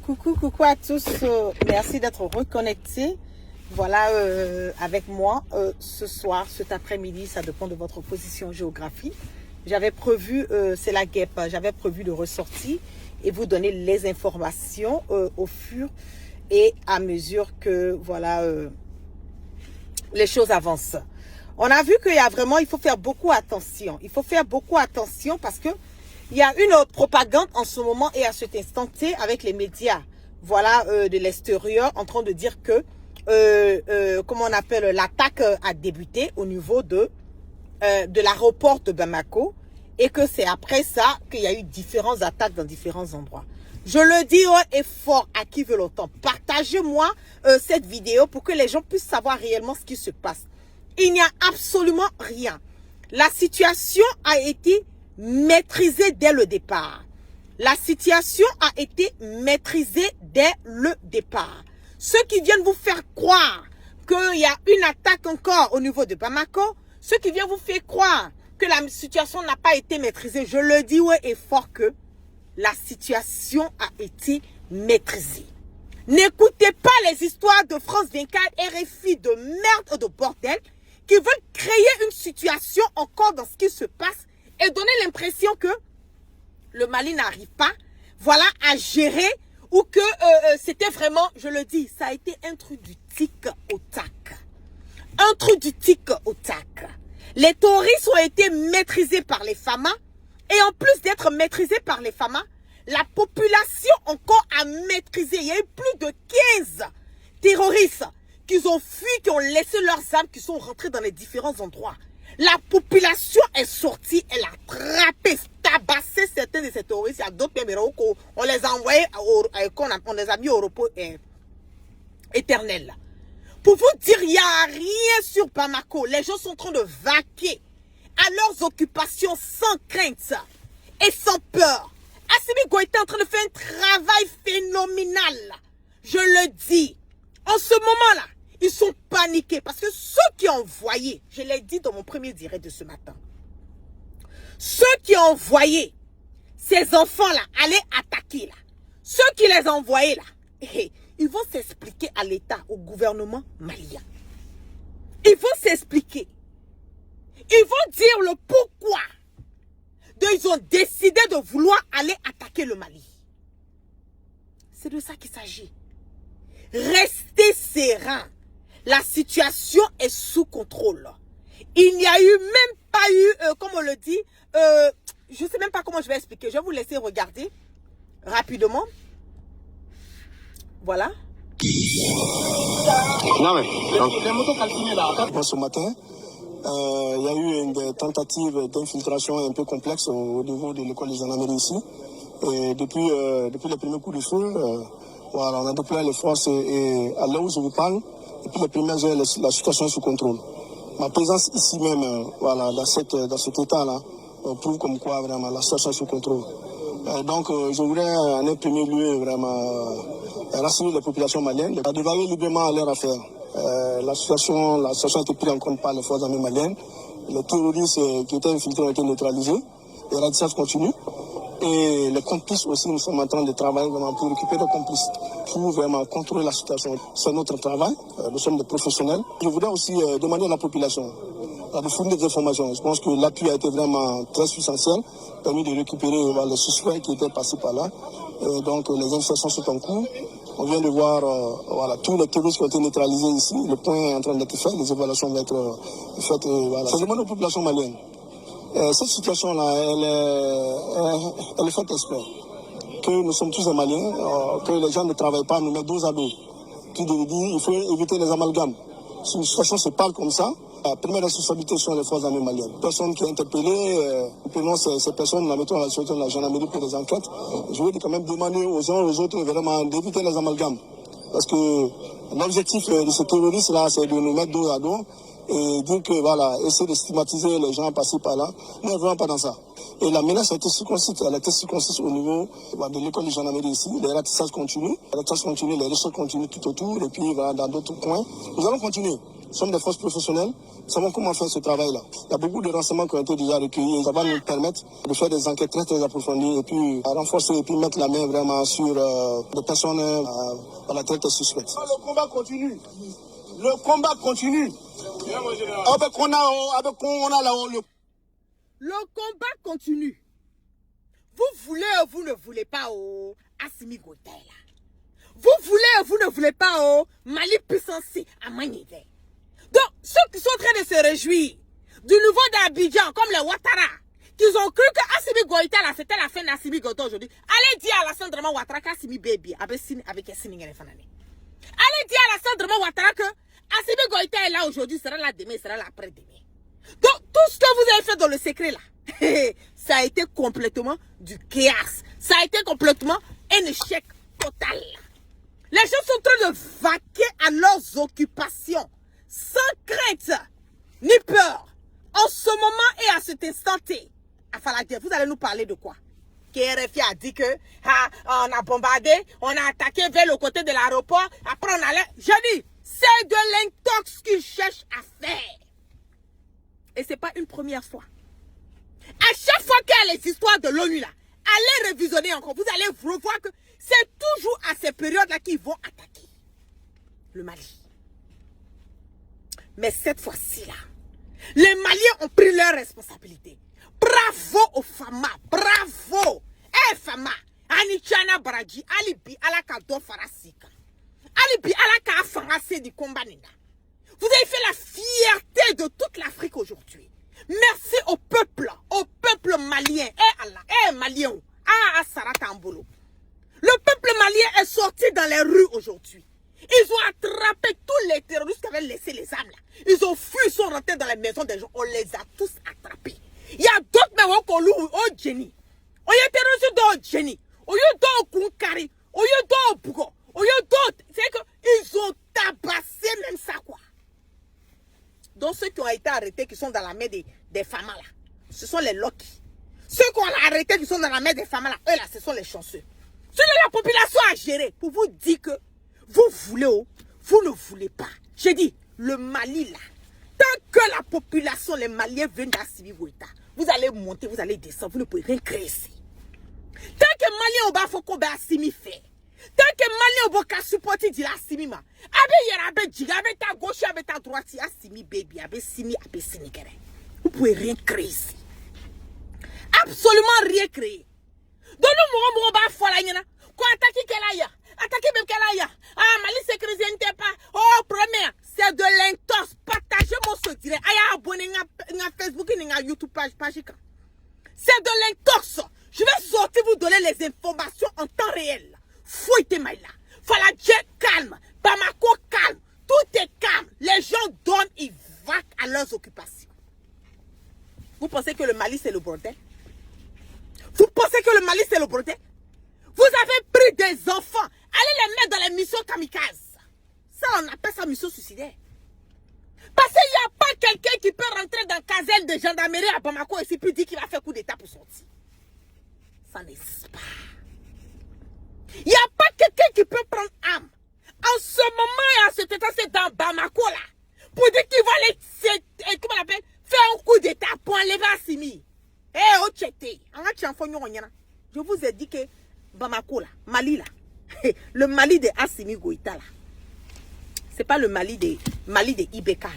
Coucou à tous, merci d'être reconnectés. Voilà, avec moi ce soir, cet après-midi, ça dépend de votre position géographique. J'avais prévu, c'est la guêpe, j'avais prévu de ressortir et vous donner les informations au fur et à mesure que voilà les choses avancent. On a vu qu'il y a vraiment, il faut faire beaucoup attention. Il faut faire beaucoup attention parce que il y a une propagande en ce moment et à cet instant T avec les médias, voilà, de l'extérieur, en train de dire que, comment on appelle, l'attaque a débuté au niveau de l'aéroport de Bamako et que c'est après ça qu'il y a eu différentes attaques dans différents endroits. Je le dis haut et fort à qui veut l'entendre. Partagez-moi cette vidéo pour que les gens puissent savoir réellement ce qui se passe. Il n'y a absolument rien. La situation a été maîtrisée dès le départ. La situation a été maîtrisée dès le départ. Ceux qui viennent vous faire croire qu'il y a une attaque encore au niveau de Bamako, ceux qui viennent vous faire croire que la situation n'a pas été maîtrisée, je le dis haut et fort que la situation a été maîtrisée. N'écoutez pas les histoires de France 24, RFI, de merde, de bordel, qui veulent créer une situation encore dans ce qui se passe et donner l'impression que le Mali n'arrive pas, voilà, à gérer ou que c'était vraiment, je le dis, ça a été un truc du tic au tac. Un truc du tic au tac. Les terroristes ont été maîtrisés par les FAMA et en plus d'être maîtrisés par les FAMA, la population encore a maîtrisé. Il y a eu plus de 15 terroristes qui ont fui, qui ont laissé leurs armes, qui sont rentrés dans les différents endroits. La population est sortie, elle a trappé, tabassé certains de ces terroristes. Il y a d'autres numéros qu'on les a envoyés, on les a mis au repos éternel. Pour vous dire, il n'y a rien sur Bamako. Les gens sont en train de vaquer à leurs occupations sans crainte et sans peur. Assimi Goïta est en train de faire un travail phénoménal. Je le dis. En ce moment-là, ils sont paniqués parce que ceux qui ont envoyé, je l'ai dit dans mon premier direct de ce matin, ceux qui ont envoyé ces enfants-là aller attaquer là, ceux qui les ont envoyés là, ils vont s'expliquer à l'État, au gouvernement malien. Ils vont s'expliquer. Ils vont dire le pourquoi ils ont décidé de vouloir aller attaquer le Mali. C'est de ça qu'il s'agit. Restez serein. La situation est sous contrôle. Il n'y a eu même pas eu, comme on le dit, je ne sais même pas comment je vais expliquer. Je vais vous laisser regarder rapidement. Voilà. Non mais, ce matin, il y a eu une tentative d'infiltration un peu complexe au niveau de l'école des gendarmeries ici. Et depuis les premiers coups de feu, voilà, on a déployé les forces et à l'heure où je vous parle, depuis les premières heures, la situation est sous contrôle. Ma présence ici même, voilà, dans cet état-là, prouve comme quoi vraiment la situation est sous contrôle. Donc, je voudrais en un premier lieu vraiment rassurer les populations maliennes, à dévaler librement à leur affaire. La situation a été prise en compte par les forces armées maliennes. Les terroristes qui étaient infiltrés ont été neutralisés. Les ratissage continue. Et les complices aussi, nous sommes en train de travailler vraiment pour récupérer les complices, pour vraiment contrôler la situation. C'est notre travail, nous sommes des professionnels. Je voudrais aussi demander à la population de fournir des informations. Je pense que l'appui a été vraiment très substantiel, permis de récupérer les suspects qui étaient passés par là. Donc les investigations sont en cours. On vient de voir voilà, tous les terroristes qui ont été neutralisés ici. Le point est en train d'être fait, les évaluations vont être faites. Voilà. Je demande aux populations maliennes. Cette situation-là, elle est faite exprès. Que nous sommes tous des Maliens, que les gens ne travaillent pas, nous mettent dos à dos. Qui dit, il faut éviter les amalgames. Si une situation se parle comme ça, la première responsabilité sont les forces armées maliennes. Personne qui est interpellée, prenons ces personnes, la mettons à la sûreté de la gendarmerie pour des enquêtes. Je veux quand même demander aux uns et aux autres vraiment d'éviter les amalgames. Parce que l'objectif de ce terroriste-là, c'est de nous mettre dos à dos et dire que, voilà, essayer de stigmatiser les gens passés par là. Nous ne vraiment pas dans ça. Et la menace a été circonscrite. Elle a été circonscrite au niveau de l'école de gendarmerie ici. Les ratissages continuent. Les recherches continuent tout autour. Et puis, voilà, dans d'autres coins. Nous allons continuer. Nous sommes des forces professionnelles. Nous savons comment faire ce travail-là. Il y a beaucoup de renseignements qui ont été déjà recueillis et ça va nous permettre de faire des enquêtes très très approfondies et puis renforcer et puis mettre la main vraiment sur des personnes à la tête suspecte. Le combat continue. Le combat continue. Le combat continue. Vous voulez ou vous ne voulez pas, oh, Assimi Goïta là. Vous voulez ou vous ne voulez pas, oh, Mali puissance à Manivé. Donc, ceux qui sont en train de se réjouir du nouveau d'Abidjan, comme les Ouattara, qu'ils ont cru que Assimi Goïta là, c'était la fin d'Assimi Goïta aujourd'hui. Allez dire à Alassane Draman Ouattara qu'Assimi Baby, avec Assimi Fanani. Allez dire à Alassane Draman Ouattara que Assimi Goïta est là aujourd'hui, sera là demain, sera là après-demain. Donc, tout ce que vous avez fait dans le secret là, ça a été complètement du chaos. Ça a été complètement un échec total. Les gens sont en train de vaquer à leurs occupations, sans crainte, ni peur. En ce moment et à cet instant T, vous allez nous parler de quoi? KRFI a dit que on a bombardé, on a attaqué vers le côté de l'aéroport, après on allait... Je dis, c'est de l'intox qu'ils cherchent à faire. Et c'est pas une première fois. À chaque fois qu'il y a les histoires de l'ONU là, allez révisionner encore. Vous allez revoir que c'est toujours à ces périodes-là qu'ils vont attaquer le Mali. Mais cette fois-ci là, les Maliens ont pris leurs responsabilités. Bravo aux Fama, bravo. Eh Fama, Anichana Baraji, Alibi Alakado Farasika. Alibi Alaka Farasé du combat Nina. Vous avez fait la fierté de toute l'Afrique aujourd'hui. Merci au peuple malien. Eh Allah, eh malien. Ah, Saratambolo. Le peuple malien est sorti dans les rues aujourd'hui. Ils ont attrapé tous les terroristes qui avaient laissé les armes là. Ils ont fui, ils sont rentrés dans les maisons des gens. On les a tous attrapés. Il y a d'autres mais au Jenny. On y a terroristes dans Jenny. On y a dans Kunkari. On y a dans Bougo. On y a d'autres. C'est qu'ils ont tabassé même ça quoi. Donc ceux qui ont été arrêtés, qui sont dans la main des femmes là, ce sont les Loki. Ceux qu'on a arrêtés, qui sont dans la main des femmes là, eux là, ce sont les chanceux. Ceux de la population à gérer, pour vous dire que vous voulez ou vous ne voulez pas. J'ai dit, le Mali là, tant que la population, les Maliens viennent d'Assimi Goïta, vous allez monter, vous allez descendre, vous ne pouvez rien créer ici. Tant que Maliens au bas, il faut qu'on Assimi fait. Tant que Maliens au bas, supporter dit Assimi ma. Abe ta gauche, abe ta droite, Assimi baby, abe Simi, abe Sénégalais. Vous ne pouvez rien créer ici. Absolument rien créer. Donc nous mourons bas fola yana. Quoi attaquer quelle aille? Attaquer même quelle aille? Ah Mali sécurisé n'était pas. Oh première, c'est de l'intox. Partagez mon soutien. Aya abonné na Facebook et na YouTube page. C'est de l'intox. Je vais sortir vous donner les informations en temps réel. Fouille Maïla. Faladje calme. Bamako calme. Tout est calme. Les gens donnent, ils vaquent à leurs occupations. Vous pensez que le Mali c'est le bordel? Vous pensez que le Mali c'est le bordel? Vous avez pris des enfants. Allez les mettre dans les missions kamikazes. Ça on appelle ça mission suicidaire. Parce qu'il n'y a pas quelqu'un qui peut rentrer dans la caserne de gendarmerie à Bamako et puis dire qu'il va faire coup d'état pour sortir. Ça n'existe pas. Il n'y a pas quelqu'un qui peut prendre âme. En ce moment et à cet état, c'est dans Bamako là. Pour dire qu'il va aller, comment on appelle, faire un coup d'état pour enlever Assimi. Eh, oh, tchété. Je vous ai dit que Bamako là, Mali là, le Mali de Assimi Goïta là, c'est pas le Mali de Ibeka.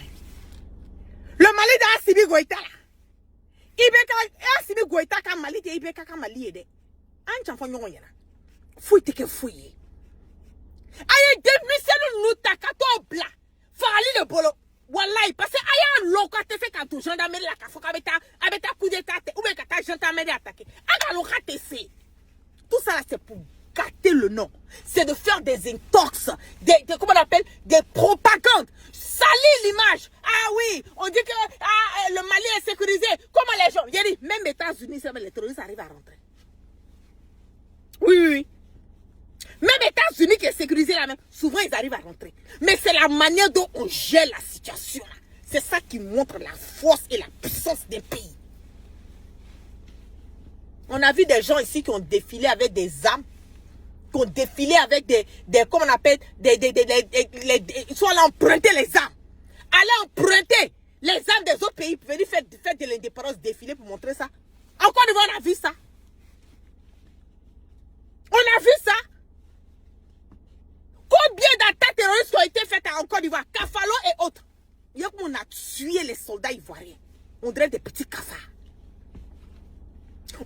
Le Mali de Assimi Goïta là. Ibeka, Assimi Goïta ka Mali de Ibeka ka Mali de. Fouille que fouille. Aïe, démissionne nous takato bla. Farali le bolo. Wallahi, parce que aïe, un local te fait quand tu gendarmerie la kafoka abeta coup d'état ou bien quand tu gendarmerie attaqué. Aga local te fait. Tout ça là, c'est pour gâter le nom. C'est de faire des intox, comment on appelle, des propagandes. Salir l'image. Ah oui, on dit que le Mali est sécurisé. Comment les gens, il y a dit, même les États-Unis, les terroristes arrivent à rentrer. Oui. Même les États-Unis qui est sécurisé là même, souvent ils arrivent à rentrer. Mais c'est la manière dont on gère la situation là. C'est ça qui montre la force et la puissance des pays. On a vu des gens ici qui ont défilé avec des armes, qui ont défilé avec des comment on appelle, ils sont allés emprunter les armes. Allez emprunter les armes des autres pays pour venir faire de l'indépendance défiler pour montrer ça. En Côte d'Ivoire, on a vu ça. On a vu ça. Combien d'attaques terroristes ont été faites en Côte d'Ivoire? Kafalo et autres. Il y a qu'on a tué les soldats ivoiriens. On dirait des petits cafards.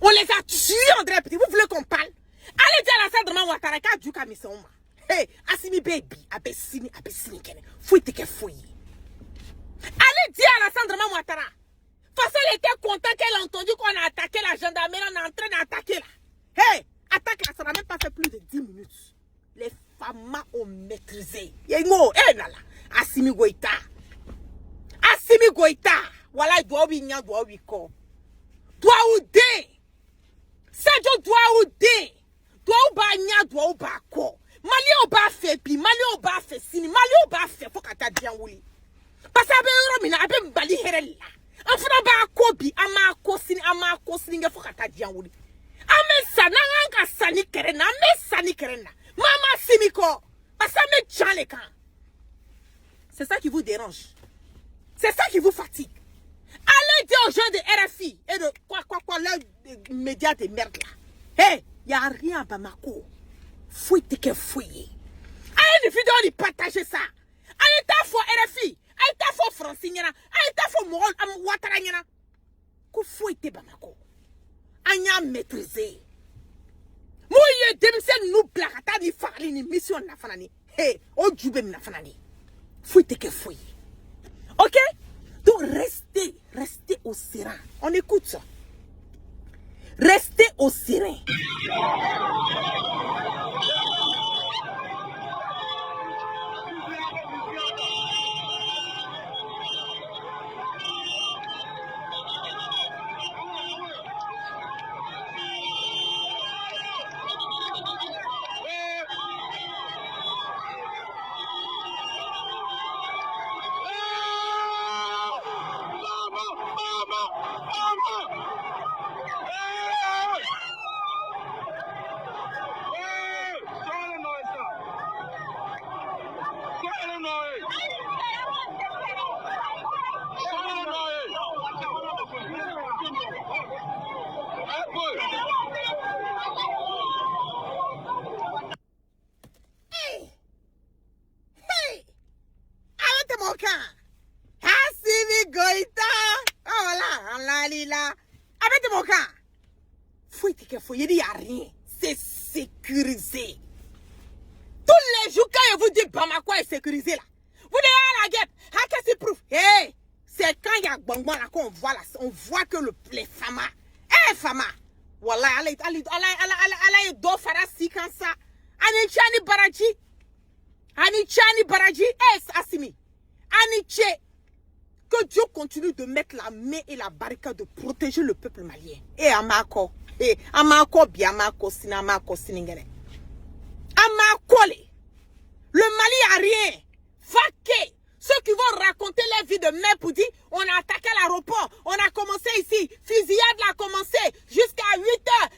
On les a tués, on dirait des petits. Vous voulez qu'on parle? Allez dire à la salle de Ouattara qu'a dû Kamisoma. Hey, Assimi baby, abessini kene. Fouille que fouille. Allez dire à la Sandra Ouattara. Parce qu'elle était contente qu'elle a entendu qu'on a attaqué la gendarmerie, on est en train d'attaquer là. Hey, attaque là, ça n'a même pas fait plus de 10 minutes. Les femmes ont maîtrisé. Yengo, hey nala. Assimi Goïta. Assimi Goïta. Voilà, il doit oublier, il doit oublier quoi. Doit oublier. Sergio doit oublier. Doit oublier, doit oublier quoi. Mali au bas fait, puis Mali au bas fait, Sini, Mali au bas fait, faut qu'à ta bien oui. Parce que Romina a bien bali herella. En faisant ba kobi, ama kosini, faut qu'à ta bien oui. Ame sananga sani kerena, me sani kerena. Mama simiko, parce que me tient les camps. C'est ça qui vous dérange. C'est ça qui vous fatigue. Allez dire aux gens de RFI et de quoi, les médias de merde là. Hey, y a rien à Bamako. Fouille que fouille. Allez une vidéo de partager ça. Allez ta faux RFI. Allez ta faux francine. Allez ta faux moral Ouattara. Kou fouille te Bamako. Anya maîtrisé. Mouye demsen nous blakata ni farli ni mission na fanani. Hey, o djoube na fanani. Fouille que fouille. Ok? Donc restez au serein. On écoute ça. Restez au serein. Il n'y a rien. C'est sécurisé. Tous les jours, quand je vous dis Bamako est sécurisé là, vous dites à la guêpe, qu'est-ce que c'est hey, c'est quand il y a bonbon là qu'on voit là, on voit que les femmes, femmes, voilà, elle est deux farasi comme ça. Anichani Baraji, Assimi. Aniche. Que Dieu continue de mettre la main et la barricade de protéger le peuple malien. Et Amako. Et Amako bien, Amako siningere. Amako le Mali a rien. Faké. Ceux qui vont raconter leur vie de merde pour dire on a attaqué l'aéroport, on a commencé ici, fusillade a commencé jusqu'à 8 heures.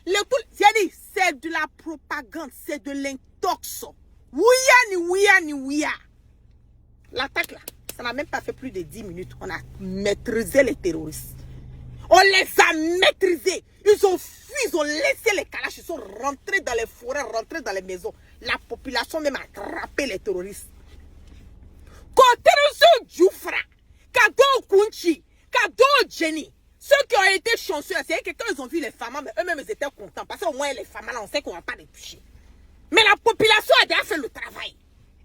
C'est de la propagande, c'est de l'intox. Ouya. L'attaque là. Ça n'a même pas fait plus de 10 minutes. On a maîtrisé les terroristes. On les a maîtrisés. Ils ont fui, ils ont laissé les calaches. Ils sont rentrés dans les forêts, rentrés dans les maisons. La population même a attrapé les terroristes. Quand terroristes Djoufra, Kado Kunchi, Kado Jenny, ceux qui ont été chanceux, c'est que quand ils ont vu les femmes, eux-mêmes ils étaient contents. Parce qu'au moins les femmes là, on sait qu'on ne va pas les toucher. Mais la population a déjà fait le travail.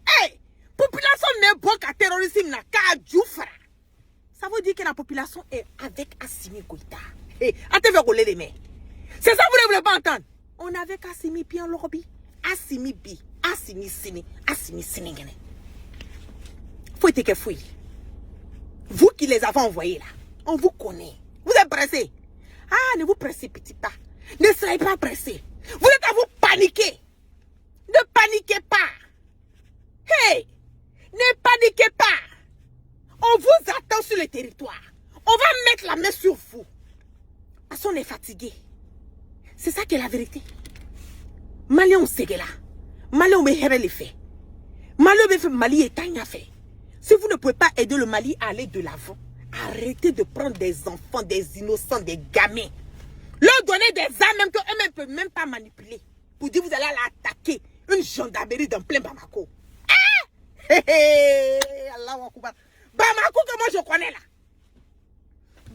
Hey! Population n'est pas qu'à terrorisme n'a qu'à Djoufra. Ça veut dire que la population est avec Assimi Goïta. Et attendez rouler les mains. C'est ça que vous ne voulez pas entendre. On est avec Assimi Pi en lobby. Assimi Bi. Assimi Sini. Assimi Siningene. Faut être que fouille. Vous qui les avez envoyés là, on vous connaît. Vous êtes pressés. Ah, ne vous précipitez pas. Ne soyez pas pressés. Vous êtes à vous paniquer. Ne paniquez pas. Hey! Ne paniquez pas. On vous attend sur le territoire. On va mettre la main sur vous. Parce qu'on est fatigué. C'est ça qui est la vérité. Malien on là. Malien on me here les faits. Malien on me fait Mali et Tanya fait. Si vous ne pouvez pas aider le Mali à aller de l'avant, arrêtez de prendre des enfants, des innocents, des gamins. Leur donner des armes même qu'eux-mêmes ne peuvent même pas manipuler. Pour dire vous allez aller attaquer une gendarmerie dans plein Bamako. Allahu Akbar. Bamako que moi je connais là.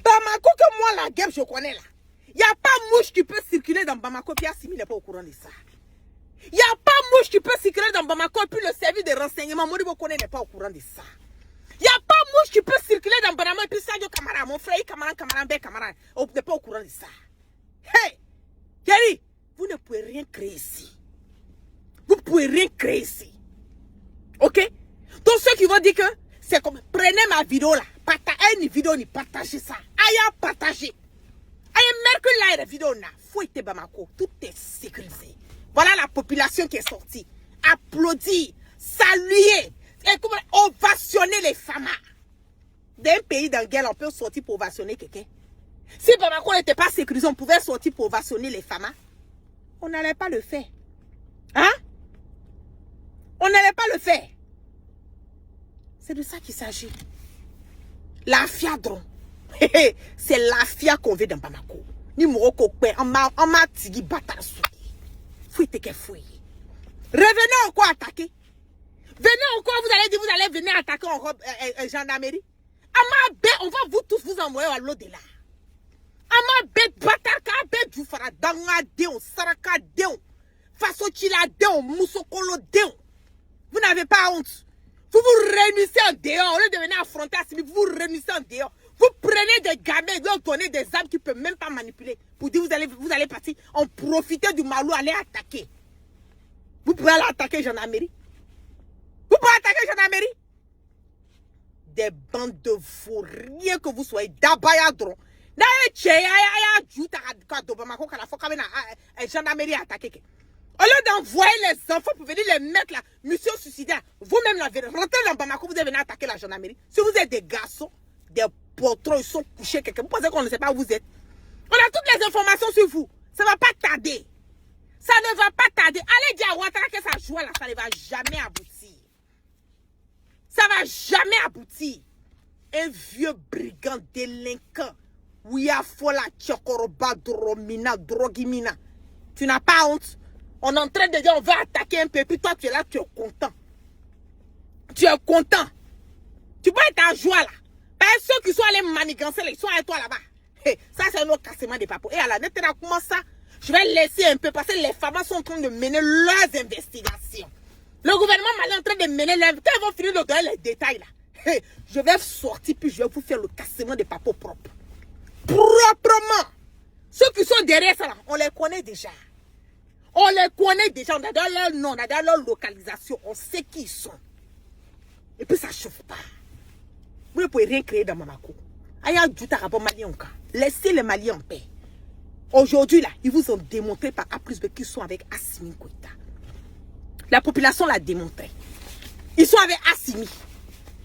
Bamako que moi la guerre je connais là. Il n'y a pas mouche qui peut circuler dans Bamako puis Assimi n'est pas au courant de ça. Il n'y a pas mouche qui peut circuler dans Bamako puis le service de renseignement Modibo Kone n'est pas au courant de ça. Il n'y a pas mouche qui peut circuler dans Bamako puis Sadio Kamara, mon frère Kamara, Bé Kamara n'est pas au courant de ça. Hey, Yari, vous ne pouvez rien créer ici. Vous ne pouvez rien créer ici. Ok? Donc ceux qui vont dire que c'est comme, prenez ma vidéo là, partagez une vidéo, ni partagez ça. Aïe, partagez. Aïe, mercredi là, la vidéo là, fouettez Bamako, tout est sécurisé. Voilà la population qui est sortie. Applaudir, saluer, et ovationner les femmes. D'un pays dans lequel on peut sortir pour ovationner quelqu'un. Si Bamako n'était pas sécurisé, on pouvait sortir pour ovationner les femmes. On n'allait pas le faire. Hein? On n'allait pas le faire. C'est de ça qu'il s'agit. La fiadron. C'est la fia qu'on veut dans Bamako. Ni Moroko, on m'a tigui bâtard souillé. Fouille que fouille. Revenez encore attaquer. Venez encore, vous allez dire, vous allez venir attaquer en robe gendarmerie. On va vous tous vous envoyer à l'au-delà. Ama bet bataka bet du fara danga deon saraka deon fasochila deon musokolo deon. Vous n'avez pas honte. Vous vous réunissez en dehors. Au lieu de venir affronter Assimi, vous vous réunissez en dehors. Vous prenez des gamins, vous leur donnez des armes qu'ils ne peuvent même pas manipuler. Pour dire vous allez partir en profiter du malou, aller attaquer. Vous pouvez aller attaquer gendarmerie. Vous pouvez attaquer gendarmerie. Des bandes de fous, rien que vous soyez d'Abayadron. Gendarmerie attaqué. Au lieu d'envoyer les enfants pour venir les mettre là, mission suicidaire, vous-même la venez, rentrez dans Bamako, vous venez attaquer la gendarmerie. Si vous êtes des garçons, des potrons, ils sont couchés quelque. Vous pensez qu'on ne sait pas où vous êtes? On a toutes les informations sur vous. Ça ne va pas tarder. Ça ne va pas tarder. Allez dire à Ouattara que ça joue là, ça ne va jamais aboutir. Ça ne va jamais aboutir. Un vieux brigand délinquant. Ouya fola tchokoroba dromina drogimina. Tu n'as pas honte? On est en train de dire on va attaquer un peu, puis toi tu es là, tu es content. Tu es content. Tu peux être en joie là. Parce que ceux qui sont allés manigancer, ils sont avec toi là-bas. Hey, ça c'est un autre cassement des papos. Et à la net, comment ça? Je vais laisser un peu parce que les femmes sont en train de mener leurs investigations. Le gouvernement est en train de mener leurs... Quand ils vont finir de donner les détails là, hey, je vais sortir puis je vais vous faire le cassement des papos propres. Proprement. Ceux qui sont derrière ça là, on les connaît déjà. On les connaît déjà, on a dans leur nom, on a dans leur localisation, on sait qui ils sont. Et puis ça ne chauffe pas. Vous ne pouvez rien créer dans Bamako. Laissez les Maliens en paix. Aujourd'hui là, ils vous ont démontré par A plus B qu'ils sont avec Assimi Goïta. La population l'a démontré. Ils sont avec Assimi.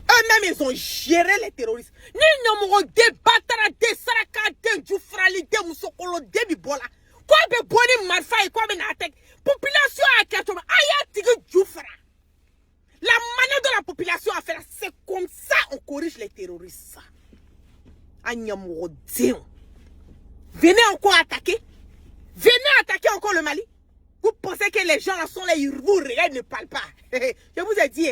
Eux-mêmes, ils ont géré les terroristes. Ni n'ont débattra de Saraka, de Djoufrali, de Moussokolo, de Bibola. Quoi de Boni Marfa et quoi de Natek. Population à Katoma. Aya Tigre Djoufra. La manière dont la population a fait là, c'est comme ça on corrige les terroristes. Agnamorodéon. Venez encore attaquer. Venez attaquer encore le Mali. Vous pensez que les gens là sont là, ils vous regardent, ils ne parlent pas. Je vous ai dit,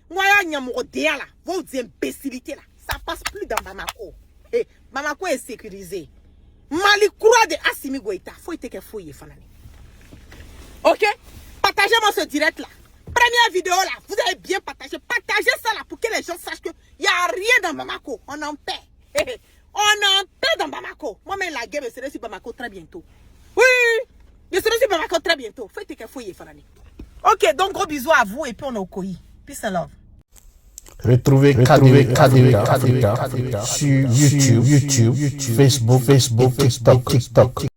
moi, là, vos imbécilités là, ça passe plus dans Bamako. Bamako est sécurisé. Mali croix de Assimi Goïta. Faut être que fouille, fanani. Ok? Partagez-moi ce direct là. Première vidéo là, vous avez bien partagé. Partagez ça là pour que les gens sachent qu'il n'y a rien dans Bamako. On en paie. On en paie dans Bamako. Moi-même, la guerre, je serai sur Bamako très bientôt. Oui, je serai sur Bamako très bientôt. Faut être que fouille, fanani. Ok, donc gros bisous à vous et puis on est au Koyi. Peace and love. Retrouvez Kadewere Africa sur YouTube, Facebook, TikTok.